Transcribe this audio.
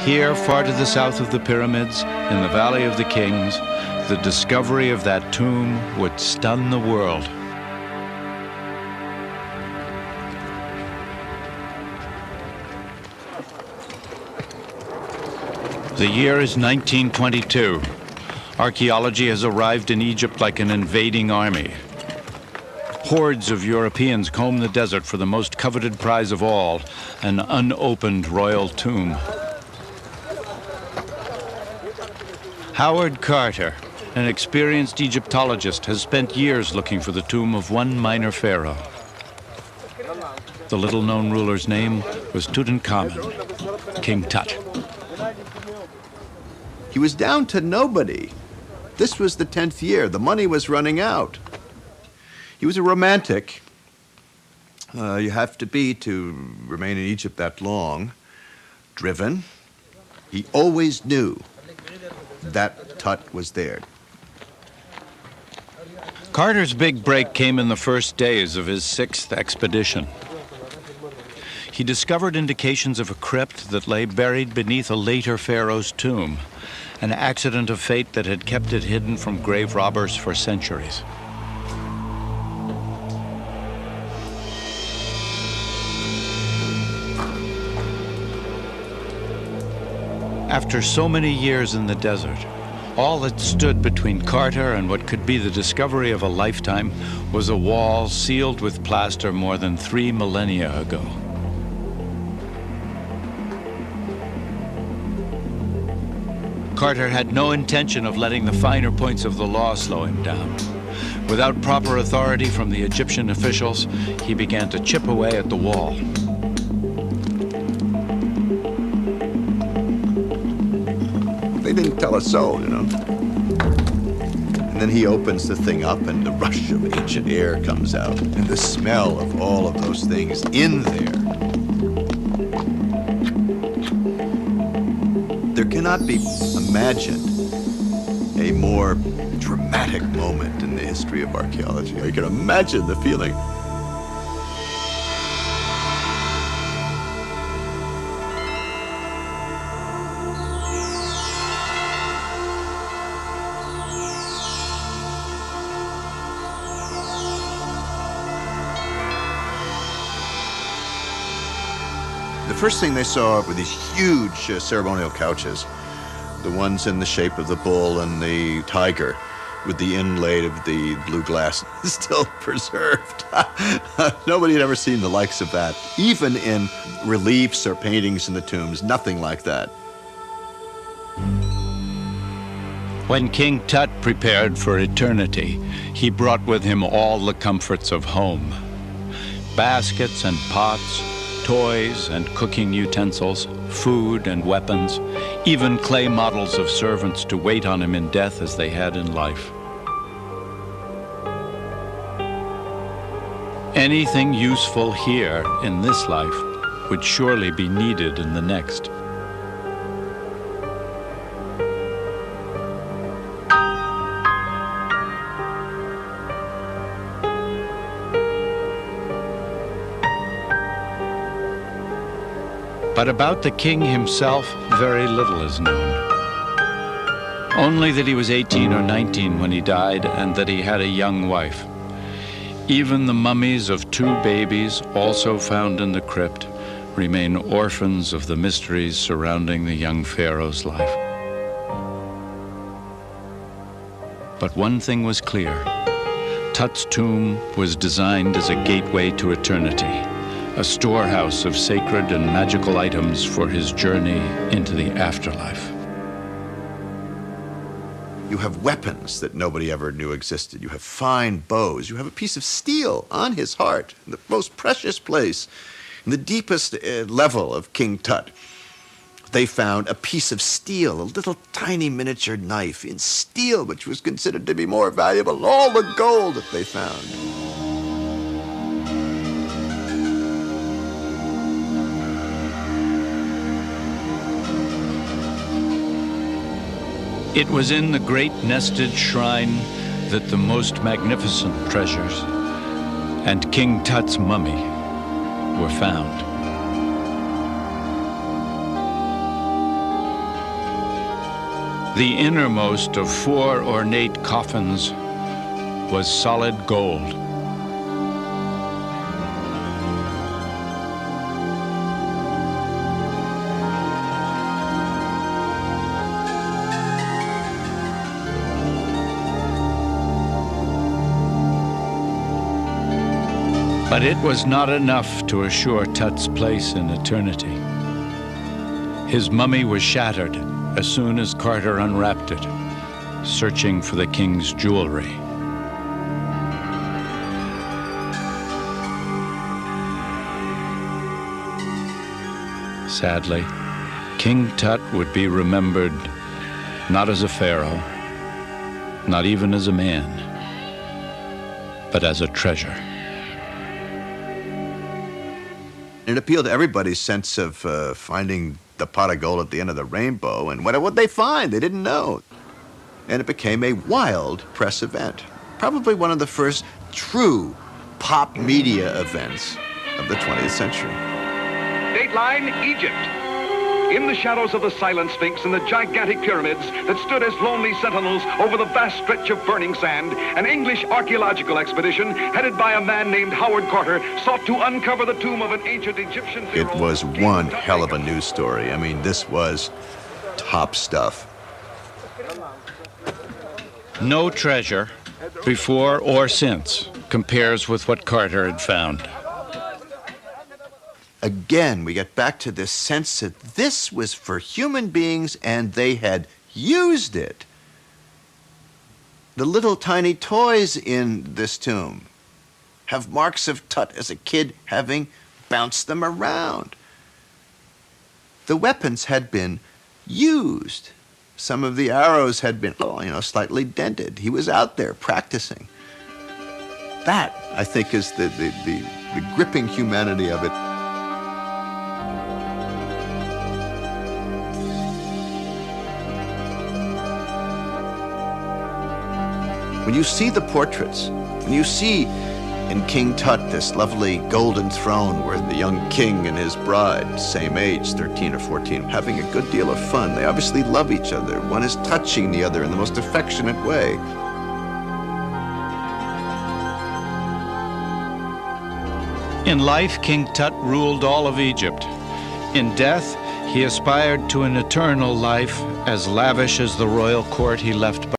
Here, far to the south of the pyramids, in the Valley of the Kings, the discovery of that tomb would stun the world. The year is 1922. Archaeology has arrived in Egypt like an invading army. Hordes of Europeans comb the desert for the most coveted prize of all, an unopened royal tomb. Howard Carter, an experienced Egyptologist, has spent years looking for the tomb of one minor pharaoh. The little-known ruler's name was Tutankhamun, King Tut. He was down to nobody. This was the 10th year. The money was running out. He was a romantic. You have to be to remain in Egypt that long. Driven. He always knew that Tut was there. Carter's big break came in the first days of his 6th expedition. He discovered indications of a crypt that lay buried beneath a later pharaoh's tomb, an accident of fate that had kept it hidden from grave robbers for centuries. After so many years in the desert, all that stood between Carter and what could be the discovery of a lifetime was a wall sealed with plaster more than 3 millennia ago. Carter had no intention of letting the finer points of the law slow him down. Without proper authority from the Egyptian officials, he began to chip away at the wall. They didn't tell us so, you know. And then he opens the thing up and the rush of ancient air comes out and the smell of all of those things in there. There cannot be imagined a more dramatic moment in the history of archaeology. You can imagine the feeling. The first thing they saw were these huge ceremonial couches, the ones in the shape of the bull and the tiger, with the inlay of the blue glass still preserved. Nobody had ever seen the likes of that. Even in reliefs or paintings in the tombs, nothing like that. When King Tut prepared for eternity, he brought with him all the comforts of home. Baskets and pots, toys and cooking utensils, food and weapons, even clay models of servants to wait on him in death as they had in life. Anything useful here in this life would surely be needed in the next. But about the king himself, very little is known. Only that he was 18 or 19 when he died and that he had a young wife. Even the mummies of 2 babies, also found in the crypt, remain orphans of the mysteries surrounding the young pharaoh's life. But one thing was clear. Tut's tomb was designed as a gateway to eternity, a storehouse of sacred and magical items for his journey into the afterlife. You have weapons that nobody ever knew existed. You have fine bows. You have a piece of steel on his heart, the most precious place, in the deepest level of King Tut. They found a piece of steel, a little tiny miniature knife in steel, which was considered to be more valuable than all the gold that they found. It was in the great nested shrine that the most magnificent treasures and King Tut's mummy were found. The innermost of 4 ornate coffins was solid gold. But it was not enough to assure Tut's place in eternity. His mummy was shattered as soon as Carter unwrapped it, searching for the king's jewelry. Sadly, King Tut would be remembered not as a pharaoh, not even as a man, but as a treasure. It appealed to everybody's sense of finding the pot of gold at the end of the rainbow, and what would they find? They didn't know. And it became a wild press event, probably one of the first true pop media events of the 20th century. Dateline, Egypt. In the shadows of the silent Sphinx and the gigantic pyramids that stood as lonely sentinels over the vast stretch of burning sand, an English archaeological expedition headed by a man named Howard Carter sought to uncover the tomb of an ancient Egyptian pharaoh. It was one hell of a news story. I mean, this was top stuff. No treasure, before or since, compares with what Carter had found. Again, we get back to this sense that this was for human beings and they had used it. The little tiny toys in this tomb have marks of Tut as a kid having bounced them around. The weapons had been used. Some of the arrows had been, slightly dented. He was out there practicing. That, I think, is the gripping humanity of it. When you see the portraits, when you see in King Tut this lovely golden throne where the young king and his bride, same age, 13 or 14, having a good deal of fun. They obviously love each other. One is touching the other in the most affectionate way. In life, King Tut ruled all of Egypt. In death, he aspired to an eternal life as lavish as the royal court he left behind.